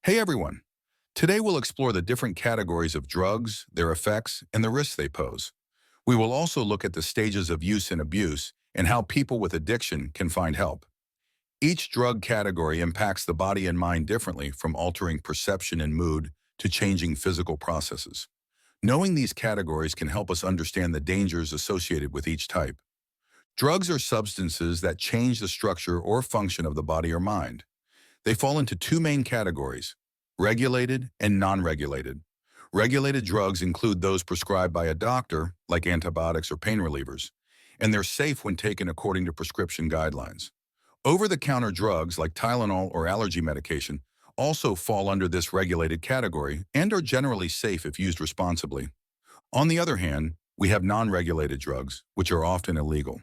Hey everyone! Today we'll explore the different categories of drugs, their effects, and the risks they pose. We will also look at the stages of use and abuse and how people with addiction can find help. Each drug category impacts the body and mind differently, from altering perception and mood to changing physical processes. Knowing these categories can help us understand the dangers associated with each type. Drugs are substances that change the structure or function of the body or mind. They fall into two main categories: regulated and non-regulated. Regulated drugs include those prescribed by a doctor, like antibiotics or pain relievers, and they're safe when taken according to prescription guidelines. Over-the-counter drugs like Tylenol or allergy medication also fall under this regulated category and are generally safe if used responsibly. On the other hand, we have non-regulated drugs, which are often illegal.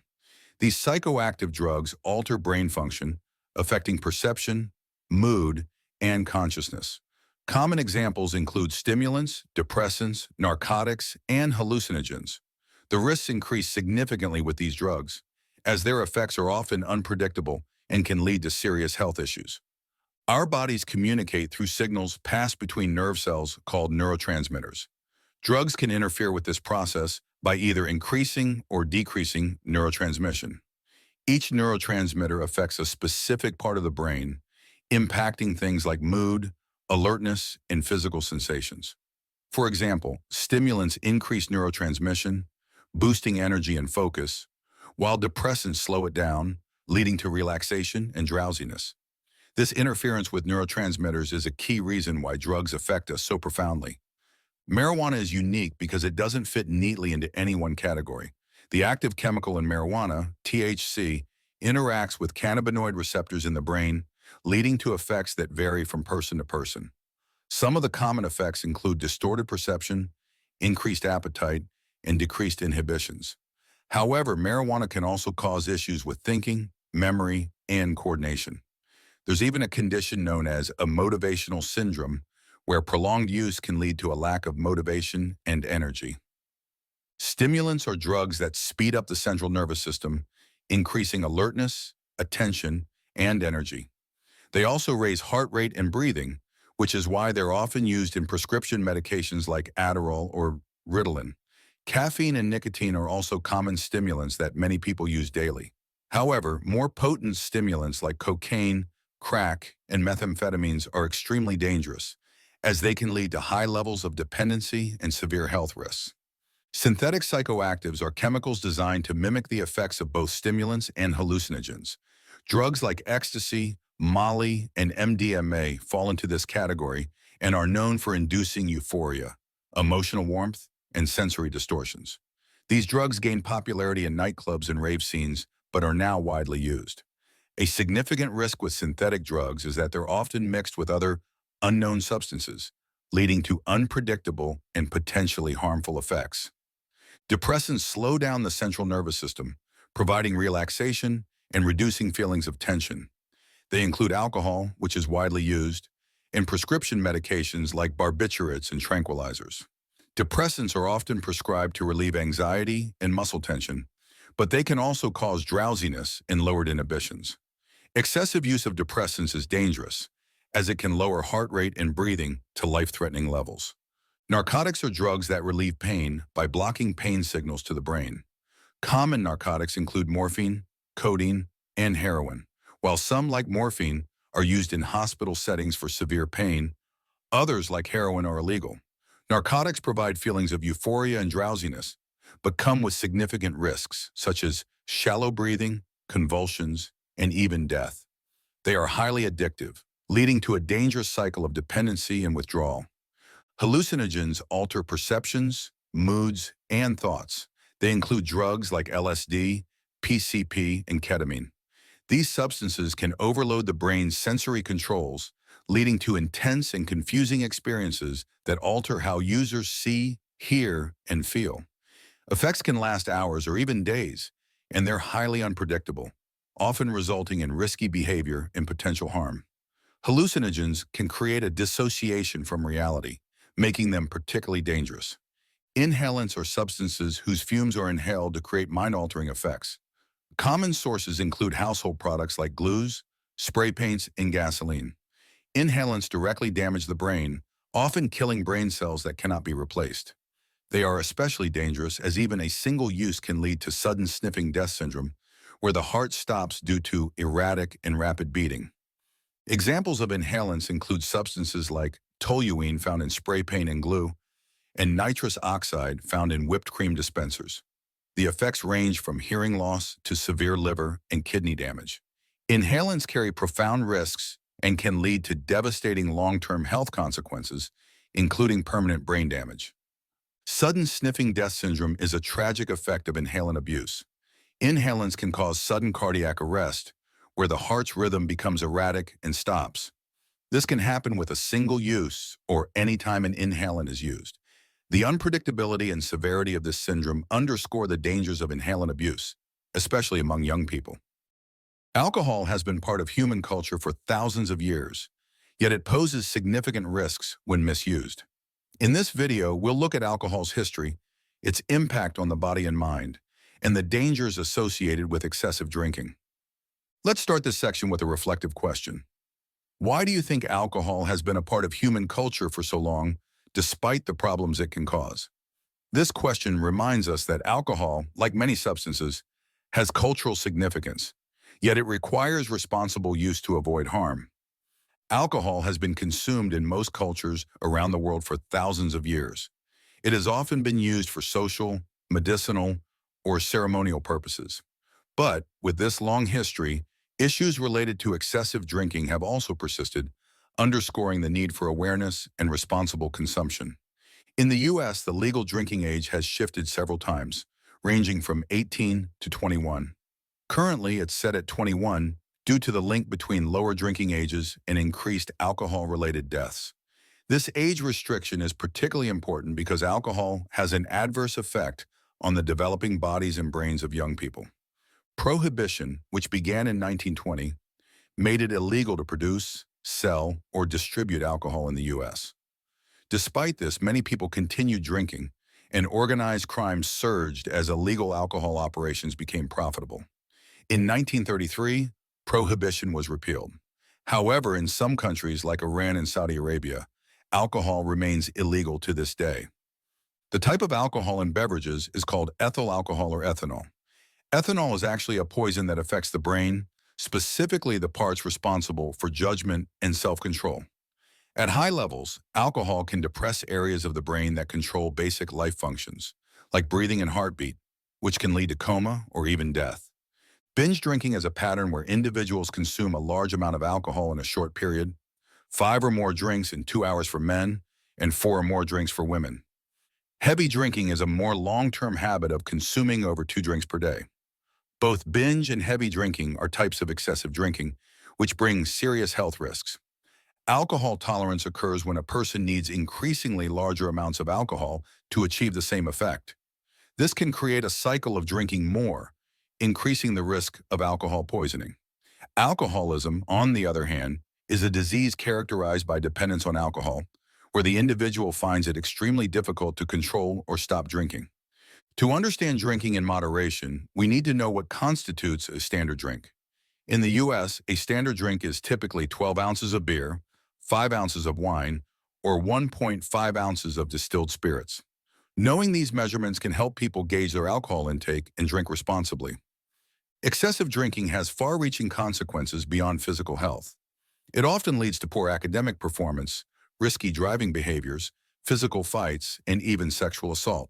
These psychoactive drugs alter brain function, affecting perception, mood, and consciousness. Common examples include stimulants, depressants, narcotics, and hallucinogens. The risks increase significantly with these drugs, as their effects are often unpredictable and can lead to serious health issues. Our bodies communicate through signals passed between nerve cells called neurotransmitters. Drugs can interfere with this process by either increasing or decreasing neurotransmission. Each neurotransmitter affects a specific part of the brain, impacting things like mood, alertness, and physical sensations. For example, stimulants increase neurotransmission, boosting energy and focus, while depressants slow it down, leading to relaxation and drowsiness. This interference with neurotransmitters is a key reason why drugs affect us so profoundly. Marijuana is unique because it doesn't fit neatly into any one category. The active chemical in marijuana, THC, interacts with cannabinoid receptors in the brain, leading to effects that vary from person to person. Some of the common effects include distorted perception, increased appetite, and decreased inhibitions. However, marijuana can also cause issues with thinking, memory, and coordination. There's even a condition known as a motivational syndrome, where prolonged use can lead to a lack of motivation and energy. Stimulants are drugs that speed up the central nervous system, increasing alertness, attention, and energy. They also raise heart rate and breathing, which is why they're often used in prescription medications like Adderall or Ritalin. Caffeine and nicotine are also common stimulants that many people use daily. However, more potent stimulants like cocaine, crack, and methamphetamines are extremely dangerous, as they can lead to high levels of dependency and severe health risks. Synthetic psychoactives are chemicals designed to mimic the effects of both stimulants and hallucinogens. Drugs like ecstasy, Molly, and MDMA fall into this category and are known for inducing euphoria, emotional warmth, and sensory distortions. These drugs gained popularity in nightclubs and rave scenes, but are now widely used. A significant risk with synthetic drugs is that they're often mixed with other unknown substances, leading to unpredictable and potentially harmful effects. Depressants slow down the central nervous system, providing relaxation and reducing feelings of tension. They include alcohol, which is widely used, and prescription medications like barbiturates and tranquilizers. Depressants are often prescribed to relieve anxiety and muscle tension, but they can also cause drowsiness and lowered inhibitions. Excessive use of depressants is dangerous, as it can lower heart rate and breathing to life-threatening levels. Narcotics are drugs that relieve pain by blocking pain signals to the brain. Common narcotics include morphine, codeine, and heroin. While some, like morphine, are used in hospital settings for severe pain, others, like heroin, are illegal. Narcotics provide feelings of euphoria and drowsiness, but come with significant risks, such as shallow breathing, convulsions, and even death. They are highly addictive, leading to a dangerous cycle of dependency and withdrawal. Hallucinogens alter perceptions, moods, and thoughts. They include drugs like LSD, PCP, and ketamine. These substances can overload the brain's sensory controls, leading to intense and confusing experiences that alter how users see, hear, and feel. Effects can last hours or even days, and they're highly unpredictable, often resulting in risky behavior and potential harm. Hallucinogens can create a dissociation from reality, making them particularly dangerous. Inhalants are substances whose fumes are inhaled to create mind-altering effects. Common sources include household products like glues, spray paints, and gasoline. Inhalants directly damage the brain, often killing brain cells that cannot be replaced. They are especially dangerous as even a single use can lead to sudden sniffing death syndrome, where the heart stops due to erratic and rapid beating. Examples of inhalants include substances like toluene found in spray paint and glue, and nitrous oxide found in whipped cream dispensers. The effects range from hearing loss to severe liver and kidney damage. Inhalants carry profound risks and can lead to devastating long-term health consequences, including permanent brain damage. Sudden sniffing death syndrome is a tragic effect of inhalant abuse. Inhalants can cause sudden cardiac arrest, where the heart's rhythm becomes erratic and stops. This can happen with a single use or any time an inhalant is used. The unpredictability and severity of this syndrome underscore the dangers of inhalant abuse, especially among young people. Alcohol has been part of human culture for thousands of years, yet it poses significant risks when misused. In this video, we'll look at alcohol's history, its impact on the body and mind, and the dangers associated with excessive drinking. Let's start this section with a reflective question. Why do you think alcohol has been a part of human culture for so long, despite the problems it can cause? This question reminds us that alcohol, like many substances, has cultural significance, yet it requires responsible use to avoid harm. Alcohol has been consumed in most cultures around the world for thousands of years. It has often been used for social, medicinal, or ceremonial purposes. But with this long history, issues related to excessive drinking have also persisted, underscoring the need for awareness and responsible consumption. In the U.S., the legal drinking age has shifted several times, ranging from 18 to 21. Currently, it's set at 21 due to the link between lower drinking ages and increased alcohol-related deaths. This age restriction is particularly important because alcohol has an adverse effect on the developing bodies and brains of young people. Prohibition, which began in 1920, made it illegal to produce, sell, or distribute alcohol in the U.S. Despite this, many people continued drinking, and organized crime surged as illegal alcohol operations became profitable. In 1933, prohibition was repealed. However, in some countries like Iran and Saudi Arabia, alcohol remains illegal to this day. The type of alcohol in beverages is called ethyl alcohol or ethanol. Ethanol is actually a poison that affects the brain, specifically the parts responsible for judgment and self-control. At high levels, alcohol can depress areas of the brain that control basic life functions, like breathing and heartbeat, which can lead to coma or even death. Binge drinking is a pattern where individuals consume a large amount of alcohol in a short period, 5 or more drinks in 2 hours for men, and 4 or more drinks for women. Heavy drinking is a more long-term habit of consuming over 2 drinks per day. Both binge and heavy drinking are types of excessive drinking, which bring serious health risks. Alcohol tolerance occurs when a person needs increasingly larger amounts of alcohol to achieve the same effect. This can create a cycle of drinking more, increasing the risk of alcohol poisoning. Alcoholism, on the other hand, is a disease characterized by dependence on alcohol, where the individual finds it extremely difficult to control or stop drinking. To understand drinking in moderation, we need to know what constitutes a standard drink. In the U.S., a standard drink is typically 12 ounces of beer, 5 ounces of wine, or 1.5 ounces of distilled spirits. Knowing these measurements can help people gauge their alcohol intake and drink responsibly. Excessive drinking has far-reaching consequences beyond physical health. It often leads to poor academic performance, risky driving behaviors, physical fights, and even sexual assault.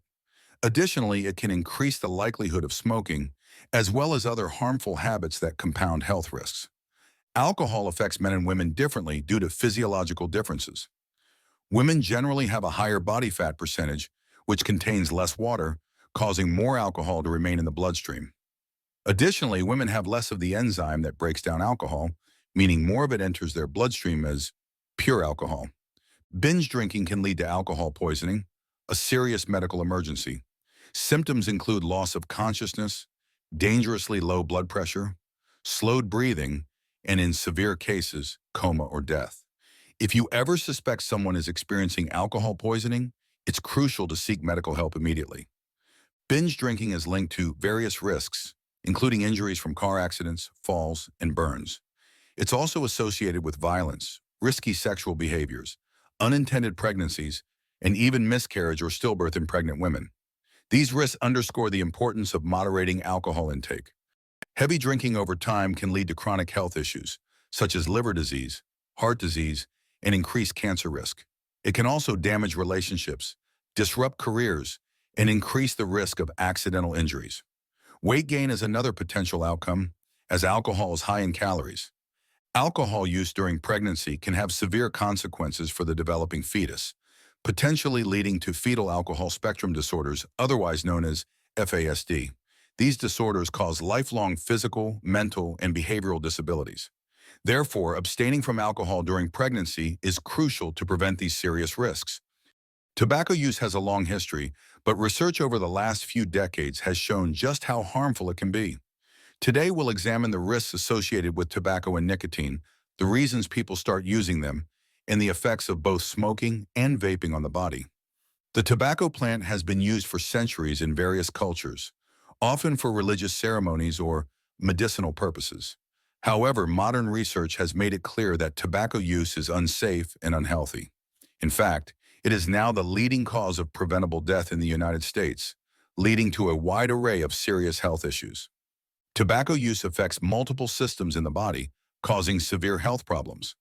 Additionally, it can increase the likelihood of smoking, as well as other harmful habits that compound health risks. Alcohol affects men and women differently due to physiological differences. Women generally have a higher body fat percentage, which contains less water, causing more alcohol to remain in the bloodstream. Additionally, women have less of the enzyme that breaks down alcohol, meaning more of it enters their bloodstream as pure alcohol. Binge drinking can lead to alcohol poisoning, a serious medical emergency. Symptoms include loss of consciousness, dangerously low blood pressure, slowed breathing, and in severe cases, coma or death. If you ever suspect someone is experiencing alcohol poisoning, it's crucial to seek medical help immediately. Binge drinking is linked to various risks, including injuries from car accidents, falls, and burns. It's also associated with violence, risky sexual behaviors, unintended pregnancies, and even miscarriage or stillbirth in pregnant women. These risks underscore the importance of moderating alcohol intake. Heavy drinking over time can lead to chronic health issues, such as liver disease, heart disease, and increased cancer risk. It can also damage relationships, disrupt careers, and increase the risk of accidental injuries. Weight gain is another potential outcome, as alcohol is high in calories. Alcohol use during pregnancy can have severe consequences for the developing fetus, potentially leading to fetal alcohol spectrum disorders, otherwise known as FASD. These disorders cause lifelong physical, mental, and behavioral disabilities. Therefore, abstaining from alcohol during pregnancy is crucial to prevent these serious risks. Tobacco use has a long history, but research over the last few decades has shown just how harmful it can be. Today, we'll examine the risks associated with tobacco and nicotine, the reasons people start using them, and the effects of both smoking and vaping on the body. The tobacco plant has been used for centuries in various cultures, often for religious ceremonies or medicinal purposes. However, modern research has made it clear that tobacco use is unsafe and unhealthy. In fact, it is now the leading cause of preventable death in the United States, leading to a wide array of serious health issues. Tobacco use affects multiple systems in the body, causing severe health problems.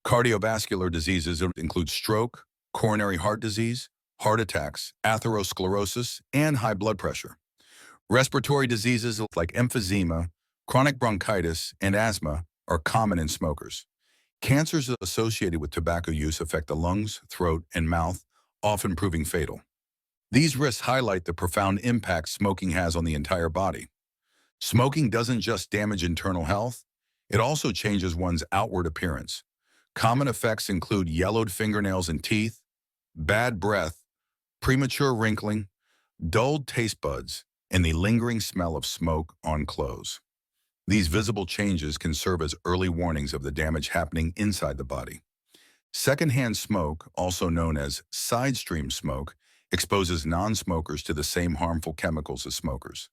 Cardiovascular diseases include stroke, coronary heart disease, heart attacks, atherosclerosis, and high blood pressure. Respiratory diseases like emphysema, chronic bronchitis, and asthma are common in smokers. Cancers associated with tobacco use affect the lungs, throat, and mouth, often proving fatal. These risks highlight the profound impact smoking has on the entire body. Smoking doesn't just damage internal health, it also changes one's outward appearance. Common effects include yellowed fingernails and teeth, bad breath, premature wrinkling, dulled taste buds, and the lingering smell of smoke on clothes. These visible changes can serve as early warnings of the damage happening inside the body. Secondhand smoke, also known as side stream smoke, exposes non-smokers to the same harmful chemicals as smokers.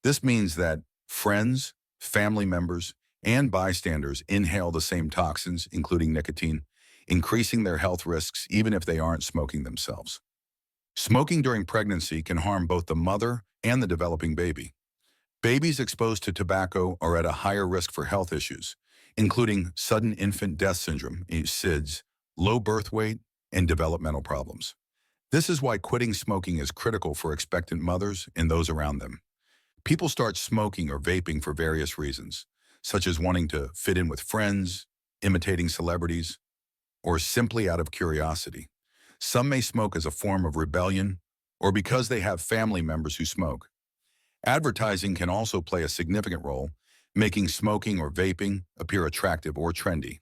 This means that friends, family members, and bystanders inhale the same toxins, including nicotine, increasing their health risks even if they aren't smoking themselves. Smoking during pregnancy can harm both the mother and the developing baby. Babies exposed to tobacco are at a higher risk for health issues, including sudden infant death syndrome, SIDS, low birth weight, and developmental problems. This is why quitting smoking is critical for expectant mothers and those around them. People start smoking or vaping for various reasons, such as wanting to fit in with friends, imitating celebrities, or simply out of curiosity. Some may smoke as a form of rebellion or because they have family members who smoke. Advertising can also play a significant role, making smoking or vaping appear attractive or trendy.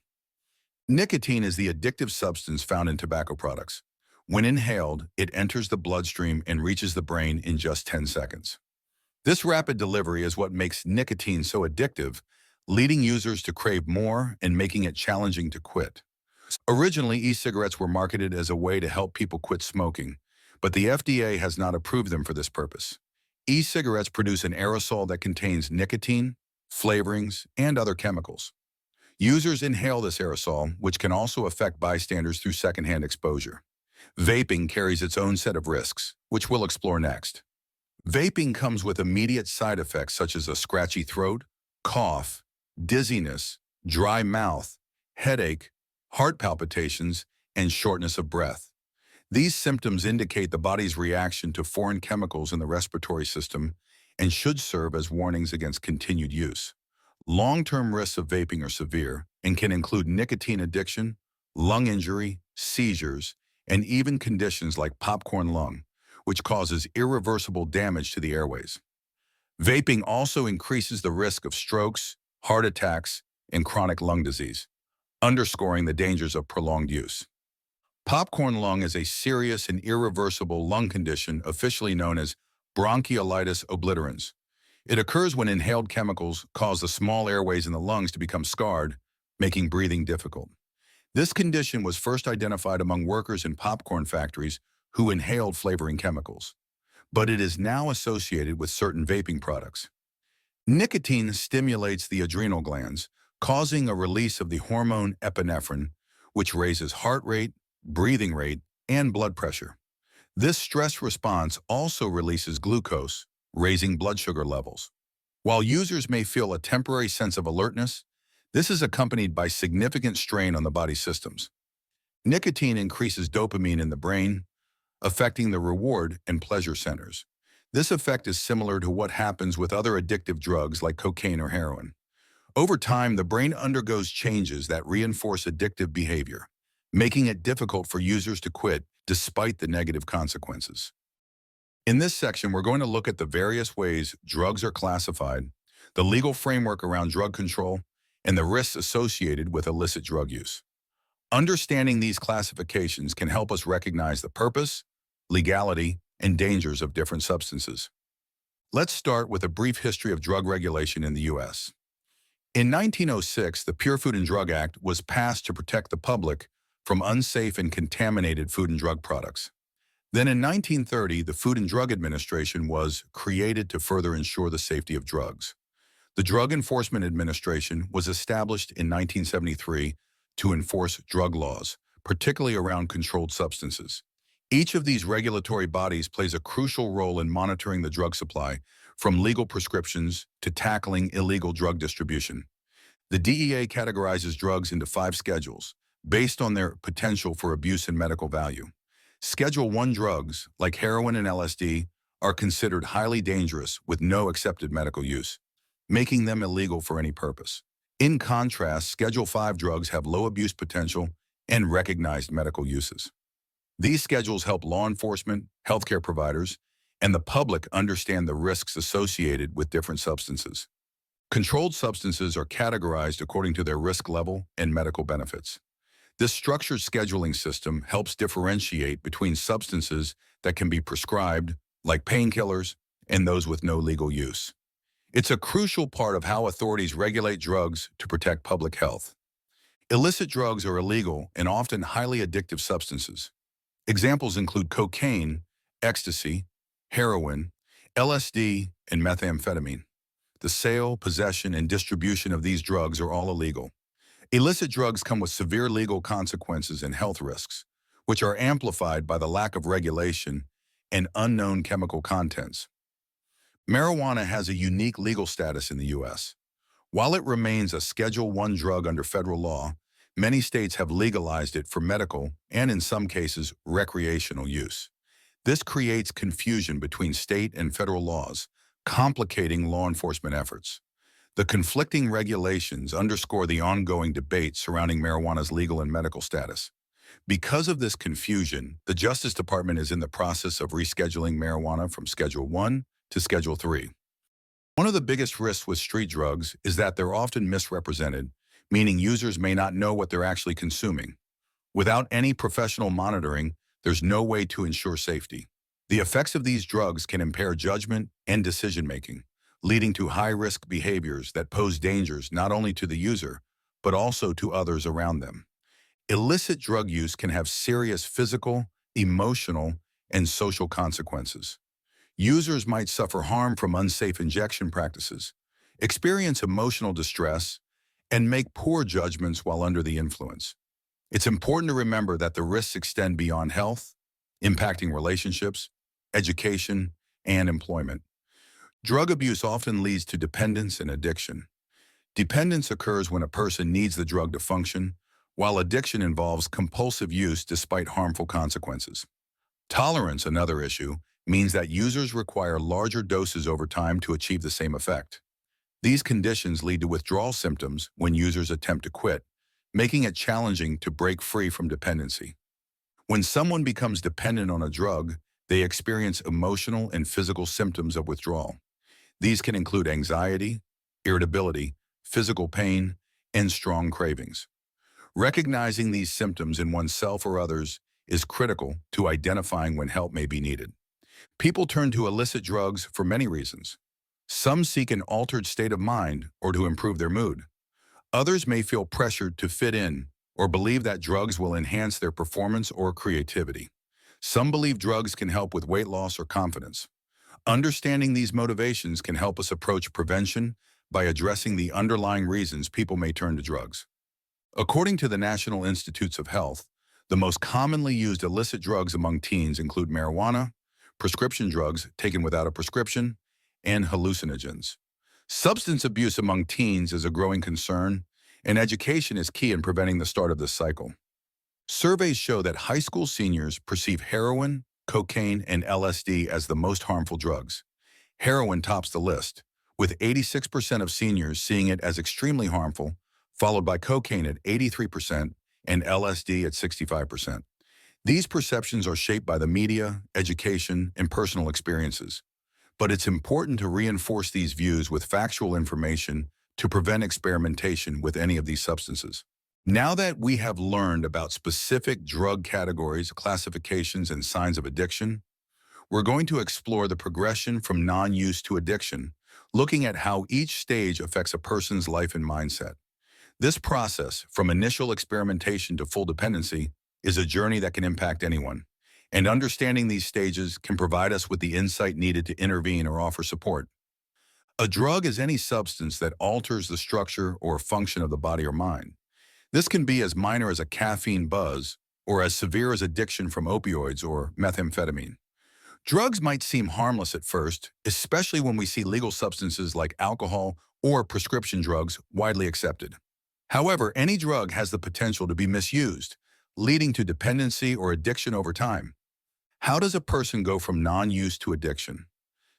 Nicotine is the addictive substance found in tobacco products. When inhaled, it enters the bloodstream and reaches the brain in just 10 seconds. This rapid delivery is what makes nicotine so addictive, leading users to crave more and making it challenging to quit. Originally, e-cigarettes were marketed as a way to help people quit smoking, but the FDA has not approved them for this purpose. E-cigarettes produce an aerosol that contains nicotine, flavorings, and other chemicals. Users inhale this aerosol, which can also affect bystanders through secondhand exposure. Vaping carries its own set of risks, which we'll explore next. Vaping comes with immediate side effects such as a scratchy throat, cough, dizziness, dry mouth, headache, heart palpitations, and shortness of breath. These symptoms indicate the body's reaction to foreign chemicals in the respiratory system and should serve as warnings against continued use. Long-term risks of vaping are severe and can include nicotine addiction, lung injury, seizures, and even conditions like popcorn lung, which causes irreversible damage to the airways. Vaping also increases the risk of strokes, heart attacks, and chronic lung disease, underscoring the dangers of prolonged use. Popcorn lung is a serious and irreversible lung condition officially known as bronchiolitis obliterans. It occurs when inhaled chemicals cause the small airways in the lungs to become scarred, making breathing difficult. This condition was first identified among workers in popcorn factories who inhaled flavoring chemicals, but it is now associated with certain vaping products. Nicotine stimulates the adrenal glands, causing a release of the hormone epinephrine, which raises heart rate, breathing rate, and blood pressure. This stress response also releases glucose, raising blood sugar levels. While users may feel a temporary sense of alertness, this is accompanied by significant strain on the body's systems. Nicotine increases dopamine in the brain, affecting the reward and pleasure centers. This effect is similar to what happens with other addictive drugs like cocaine or heroin. Over time, the brain undergoes changes that reinforce addictive behavior, making it difficult for users to quit despite the negative consequences. In this section, we're going to look at the various ways drugs are classified, the legal framework around drug control, and the risks associated with illicit drug use. Understanding these classifications can help us recognize the purpose, legality, and dangers of different substances. Let's start with a brief history of drug regulation in the U.S. In 1906, the Pure Food and Drug Act was passed to protect the public from unsafe and contaminated food and drug products. Then in 1930, the Food and Drug Administration was created to further ensure the safety of drugs. The Drug Enforcement Administration was established in 1973 to enforce drug laws, particularly around controlled substances. Each of these regulatory bodies plays a crucial role in monitoring the drug supply, from legal prescriptions to tackling illegal drug distribution. The DEA categorizes drugs into 5 schedules, based on their potential for abuse and medical value. Schedule 1 drugs, like heroin and LSD, are considered highly dangerous with no accepted medical use, making them illegal for any purpose. In contrast, Schedule 5 drugs have low abuse potential and recognized medical uses. These schedules help law enforcement, healthcare providers, and the public understand the risks associated with different substances. Controlled substances are categorized according to their risk level and medical benefits. This structured scheduling system helps differentiate between substances that can be prescribed, like painkillers, and those with no legal use. It's a crucial part of how authorities regulate drugs to protect public health. Illicit drugs are illegal and often highly addictive substances. Examples include cocaine, ecstasy, heroin, LSD, and methamphetamine. The sale, possession, and distribution of these drugs are all illegal. Illicit drugs come with severe legal consequences and health risks, which are amplified by the lack of regulation and unknown chemical contents. Marijuana has a unique legal status in the U.S. While it remains a Schedule I drug under federal law, many states have legalized it for medical and, in some cases, recreational use. This creates confusion between state and federal laws, complicating law enforcement efforts. The conflicting regulations underscore the ongoing debate surrounding marijuana's legal and medical status. Because of this confusion, the Justice Department is in the process of rescheduling marijuana from Schedule I to Schedule III. One of the biggest risks with street drugs is that they're often misrepresented, meaning users may not know what they're actually consuming. Without any professional monitoring, there's no way to ensure safety. The effects of these drugs can impair judgment and decision-making, leading to high-risk behaviors that pose dangers not only to the user, but also to others around them. Illicit drug use can have serious physical, emotional, and social consequences. Users might suffer harm from unsafe injection practices, experience emotional distress, and make poor judgments while under the influence. It's important to remember that the risks extend beyond health, impacting relationships, education, and employment. Drug abuse often leads to dependence and addiction. Dependence occurs when a person needs the drug to function, while addiction involves compulsive use despite harmful consequences. Tolerance, another issue, means that users require larger doses over time to achieve the same effect. These conditions lead to withdrawal symptoms when users attempt to quit, making it challenging to break free from dependency. When someone becomes dependent on a drug, they experience emotional and physical symptoms of withdrawal. These can include anxiety, irritability, physical pain, and strong cravings. Recognizing these symptoms in oneself or others is critical to identifying when help may be needed. People turn to illicit drugs for many reasons. Some seek an altered state of mind or to improve their mood. Others may feel pressured to fit in or believe that drugs will enhance their performance or creativity. Some believe drugs can help with weight loss or confidence. Understanding these motivations can help us approach prevention by addressing the underlying reasons people may turn to drugs. According to the National Institutes of Health, the most commonly used illicit drugs among teens include marijuana, prescription drugs taken without a prescription, and hallucinogens. Substance abuse among teens is a growing concern, and education is key in preventing the start of this cycle. Surveys show that high school seniors perceive heroin, cocaine, and LSD as the most harmful drugs. Heroin tops the list, with 86% of seniors seeing it as extremely harmful, followed by cocaine at 83% and LSD at 65%. These perceptions are shaped by the media, education, and personal experiences. But it's important to reinforce these views with factual information to prevent experimentation with any of these substances. Now that we have learned about specific drug categories, classifications, and signs of addiction, we're going to explore the progression from non-use to addiction, looking at how each stage affects a person's life and mindset. This process, from initial experimentation to full dependency, is a journey that can impact anyone. And understanding these stages can provide us with the insight needed to intervene or offer support. A drug is any substance that alters the structure or function of the body or mind. This can be as minor as a caffeine buzz or as severe as addiction from opioids or methamphetamine. Drugs might seem harmless at first, especially when we see legal substances like alcohol or prescription drugs widely accepted. However, any drug has the potential to be misused, leading to dependency or addiction over time. How does a person go from non-use to addiction?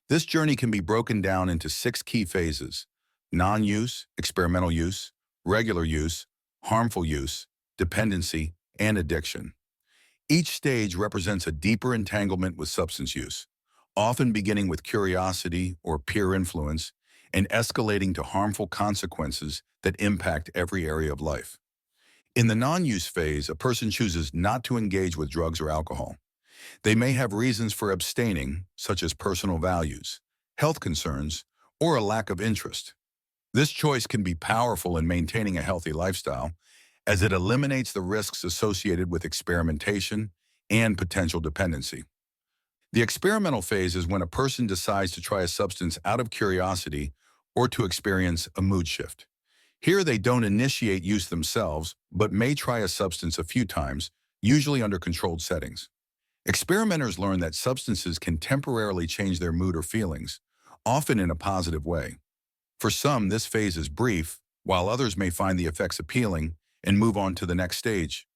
This journey can be broken down into 6 key phases: non-use, experimental use, regular use, harmful use, dependency, and addiction. Each stage represents a deeper entanglement with substance use, often beginning with curiosity or peer influence and escalating to harmful consequences that impact every area of life. In the non-use phase, a person chooses not to engage with drugs or alcohol. They may have reasons for abstaining, such as personal values, health concerns, or a lack of interest. This choice can be powerful in maintaining a healthy lifestyle, as it eliminates the risks associated with experimentation and potential dependency. The experimental phase is when a person decides to try a substance out of curiosity or to experience a mood shift. Here they don't initiate use themselves, but may try a substance a few times, usually under controlled settings. Experimenters learn that substances can temporarily change their mood or feelings, often in a positive way. For some, this phase is brief, while others may find the effects appealing and move on to the next stage.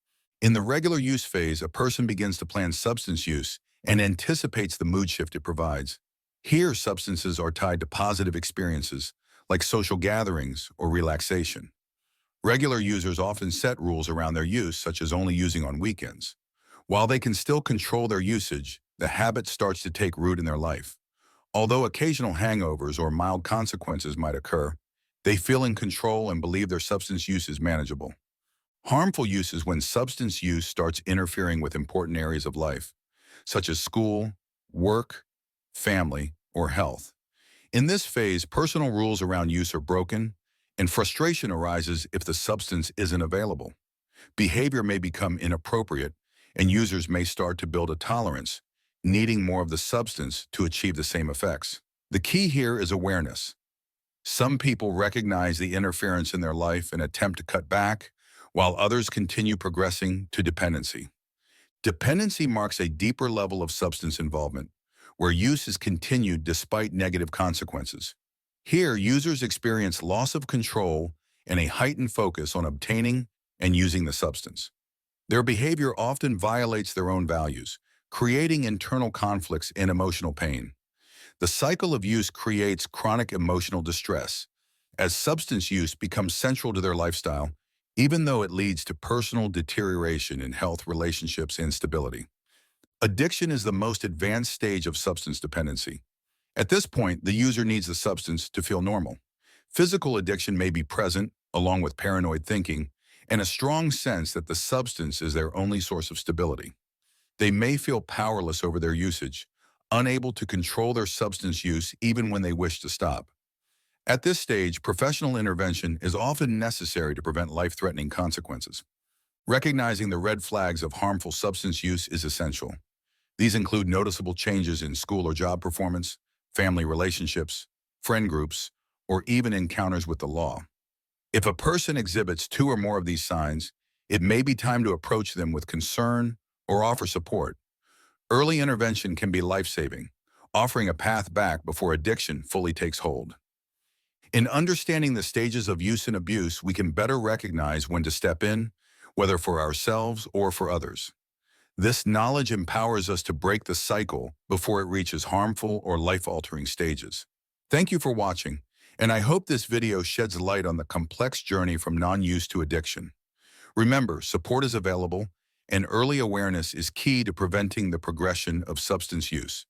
In the regular use phase, a person begins to plan substance use and anticipates the mood shift it provides. Here, substances are tied to positive experiences, like social gatherings or relaxation. Regular users often set rules around their use, such as only using on weekends. While they can still control their usage, the habit starts to take root in their life. Although occasional hangovers or mild consequences might occur, they feel in control and believe their substance use is manageable. Harmful use is when substance use starts interfering with important areas of life, such as school, work, family, or health. In this phase, personal rules around use are broken, and frustration arises if the substance isn't available. Behavior may become inappropriate, and users may start to build a tolerance, needing more of the substance to achieve the same effects. The key here is awareness. Some people recognize the interference in their life and attempt to cut back, while others continue progressing to dependency. Dependency marks a deeper level of substance involvement, where use is continued despite negative consequences. Here, users experience loss of control and a heightened focus on obtaining and using the substance. Their behavior often violates their own values, creating internal conflicts and emotional pain. The cycle of use creates chronic emotional distress, as substance use becomes central to their lifestyle, even though it leads to personal deterioration in health, relationships, and stability. Addiction is the most advanced stage of substance dependency. At this point, the user needs the substance to feel normal. Physical addiction may be present, along with paranoid thinking, and a strong sense that the substance is their only source of stability. They may feel powerless over their usage, unable to control their substance use even when they wish to stop. At this stage, professional intervention is often necessary to prevent life-threatening consequences. Recognizing the red flags of harmful substance use is essential. These include noticeable changes in school or job performance, family relationships, friend groups, or even encounters with the law. If a person exhibits two or more of these signs, it may be time to approach them with concern or offer support. Early intervention can be life-saving, offering a path back before addiction fully takes hold. In understanding the stages of use and abuse, we can better recognize when to step in, whether for ourselves or for others. This knowledge empowers us to break the cycle before it reaches harmful or life-altering stages. Thank you for watching, and I hope this video sheds light on the complex journey from non-use to addiction. Remember, support is available, and early awareness is key to preventing the progression of substance use.